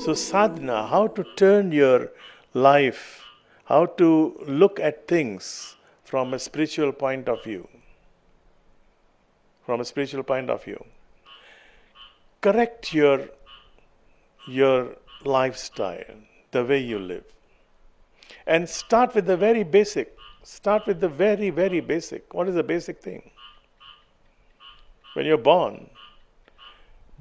So sadhana, how to turn your life, how to look at things from a spiritual point of view. From a spiritual point of view. Correct your lifestyle, the way you live. And start with the very basic. Start with the very, very basic. What is the basic thing? When you're born,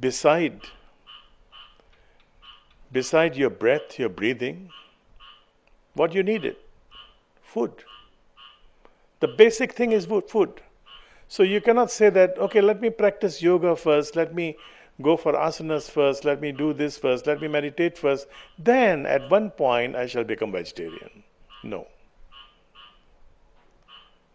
beside your breath, your breathing, what you needed? Food. The basic thing is food. So you cannot say that, okay, let me practice yoga first, let me go for asanas first, let me do this first, let me meditate first, then at one point I shall become vegetarian. No.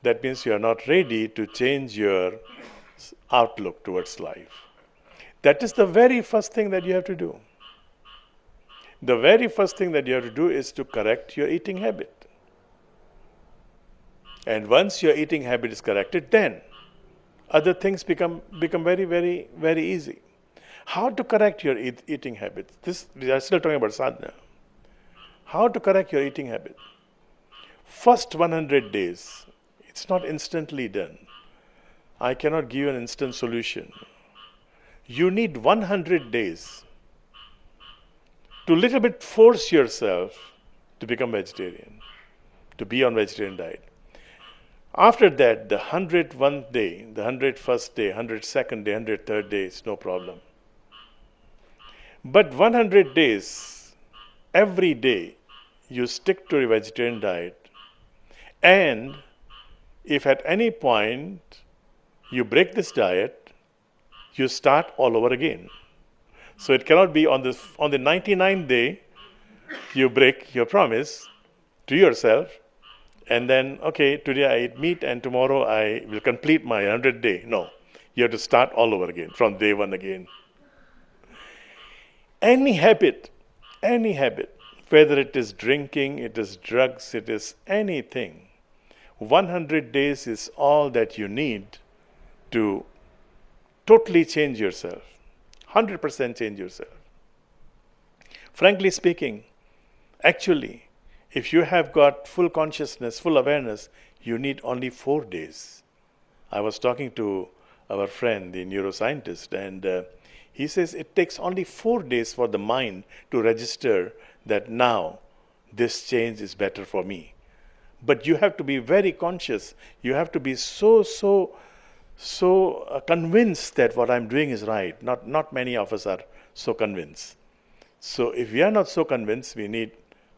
That means you are not ready to change your outlook towards life. That is the very first thing that you have to do. The very first thing that you have to do is to correct your eating habit. And once your eating habit is corrected, then other things become very, very, very easy. How to correct your eating habits? We are still talking about sadhana. How to correct your eating habit? First 100 days, it's not instantly done. I cannot give you an instant solution. You need 100 days to little bit force yourself to become vegetarian, to be on vegetarian diet. After that, the 101st day, the 101st day, 102nd day, 103rd day is no problem. But 100 days, every day, you stick to a vegetarian diet, and if at any point you break this diet, you start all over again. So it cannot be on the 99th day, you break your promise to yourself, and then, okay, today I eat meat and tomorrow I will complete my 100th day. No, you have to start all over again, from day one again. Any habit, whether it is drinking, it is drugs, it is anything, 100 days is all that you need to totally change yourself, 100% change yourself. Frankly speaking, actually, if you have got full consciousness, full awareness, you need only 4 days. I was talking to our friend, the neuroscientist, and he says it takes only 4 days for the mind to register that now this change is better for me. But you have to be very conscious. You have to be so convinced that what I'm doing is right. Not many of us are so convinced. So if we are not so convinced, we need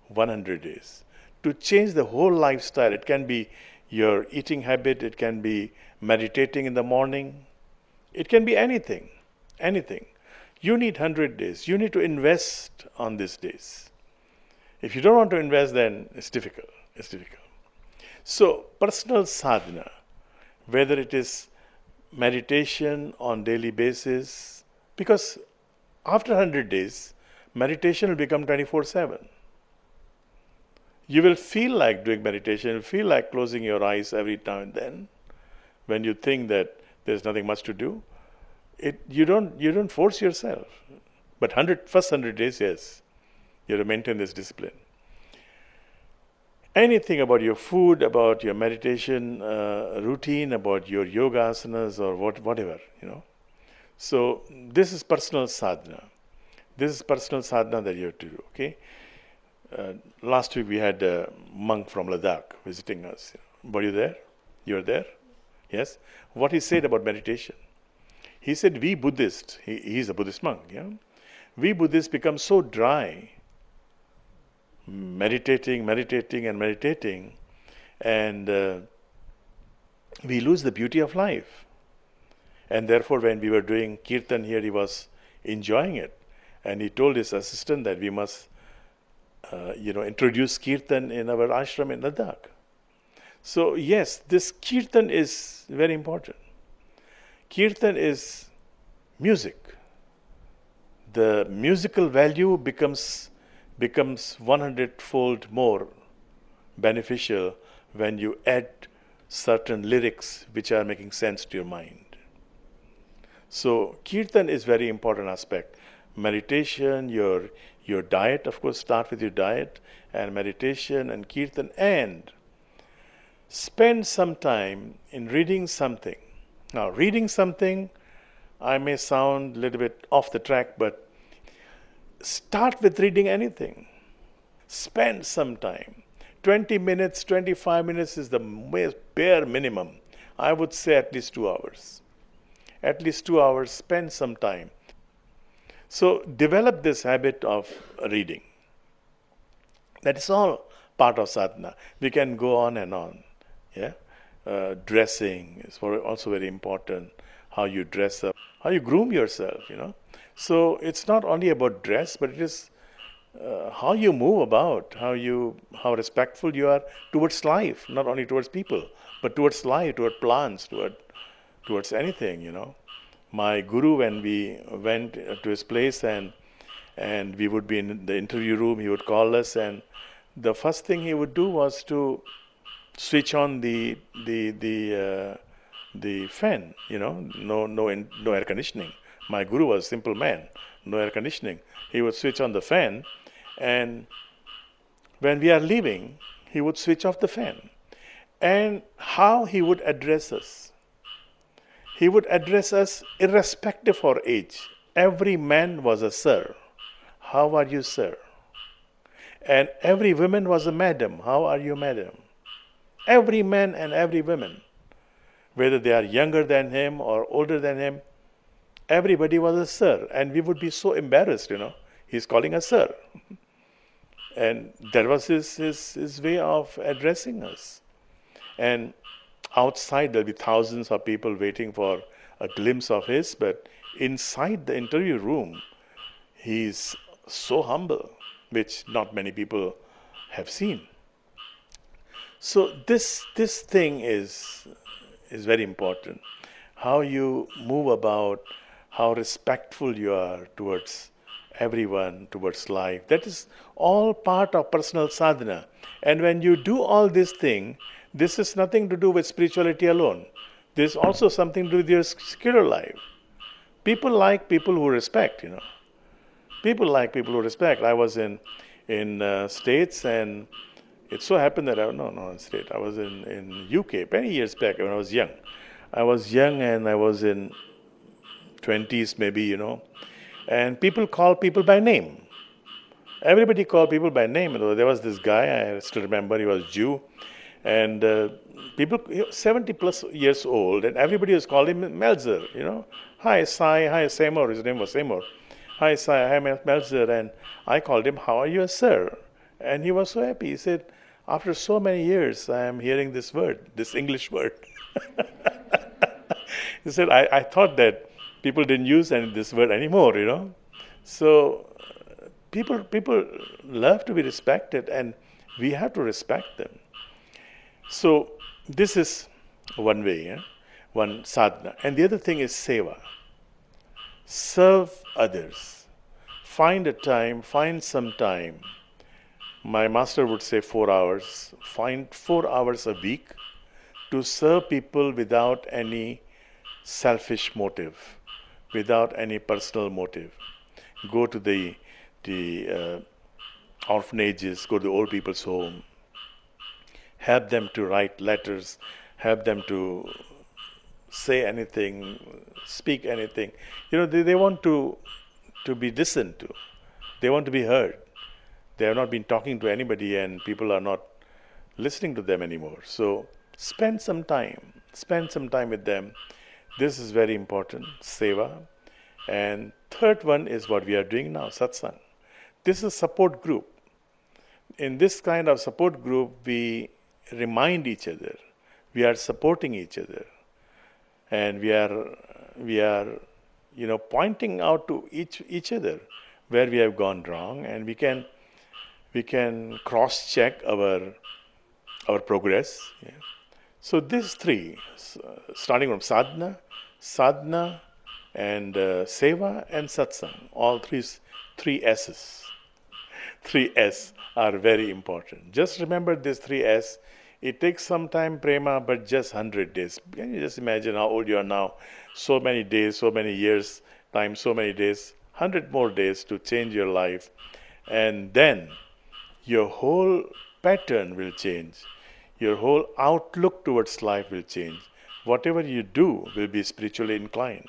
100 days to change the whole lifestyle. It can be your eating habit, it can be meditating in the morning, it can be anything. You need 100 days. You need to invest on these days. If you don't want to invest, then it's difficult. So personal sadhana, whether it is meditation on daily basis, because after 100 days, meditation will become 24/7. You will feel like doing meditation, you will feel like closing your eyes every now and then when you think that there's nothing much to do. You don't force yourself. But first 100 days, yes, you have to maintain this discipline. Anything about your food, about your meditation routine, about your yoga asanas or whatever, So this is personal sadhana. This is personal sadhana that you have to do, okay? Last week we had a monk from Ladakh visiting us. Were you there? You were there? Yes? What he said about meditation. He said, we Buddhists, he's a Buddhist monk, we Buddhists become so dry, meditating, and we lose the beauty of life. And therefore, when we were doing kirtan here, he was enjoying it. And he told his assistant that we must introduce kirtan in our ashram in Ladakh. So yes, this kirtan is very important. Kirtan is music. The musical value becomes 100-fold more beneficial when you add certain lyrics which are making sense to your mind. So kirtan is very important aspect. meditation, your diet, of course, start with your diet and meditation and kirtan, and spend some time in reading something. Now, reading something, I may sound a little bit off the track, but start with reading anything. Spend some time. 20 minutes, 25 minutes is the bare minimum. I would say at least 2 hours. At least 2 hours, spend some time. So develop this habit of reading. That is all part of sadhana. We can go on and on. Yeah, dressing is also very important. How you dress up, how you groom yourself. So it's not only about dress, but it is how you move about, how respectful you are towards life, not only towards people, but towards life, towards plants, towards anything. My guru, when we went to his place and we would be in the interview room, he would call us, and the first thing he would do was to switch on the fan. No air conditioning. My guru was a simple man, no air conditioning. He would switch on the fan, and when we are leaving, he would switch off the fan. And how he would address us. He would address us irrespective of age. Every man was a sir. How are you, sir? And every woman was a madam. How are you, madam? Every man and every woman, whether they are younger than him or older than him, everybody was a sir. And we would be so embarrassed, He's calling us sir. And that was his way of addressing us. And outside there'll be thousands of people waiting for a glimpse of his, but inside the interview room, he's so humble, which not many people have seen. So this thing is very important. How you move about, how respectful you are towards everyone, towards life. That is all part of personal sadhana. And when you do all these things, this is nothing to do with spirituality alone. There's also something to do with your secular life. People like people who respect, People like people who respect. I was in States, and it so happened that I was in UK many years back when I was young. I was young and I was in 20s maybe, and people call people by name. Everybody called people by name. There was this guy, I still remember, he was Jew, and people 70 plus years old, and everybody was calling him Melzer, Hi Sai, hi Seymour, his name was Seymour. Hi Sai, hi Melzer, and I called him, how are you, sir? And he was so happy. He said, after so many years, I am hearing this word, this English word. He said, I thought that people didn't use this word anymore, So people love to be respected, and we have to respect them. So this is one way, one sadhana. And the other thing is seva. Serve others. Find some time. My master would say 4 hours. Find 4 hours a week to serve people without any selfish motive, without any personal motive. Go to the orphanages, go to the old people's home, help them to write letters, help them to say anything, speak anything. They want to be listened to. They want to be heard. They have not been talking to anybody, and people are not listening to them anymore. So spend some time with them. This is very important, seva. And third one is what we are doing now, satsang. This is a support group. In this kind of support group, we remind each other. We are supporting each other. And we are pointing out to each other where we have gone wrong, and we can cross-check our progress. Yeah. So these three, starting from sadhana, and seva and satsang, all three S's. 3S are very important. Just remember these 3S. It takes some time, prema, but just 100 days. Can you just imagine how old you are now? So many days, so many years, time, so many days. 100 more days to change your life, and then your whole pattern will change. Your whole outlook towards life will change. Whatever you do will be spiritually inclined.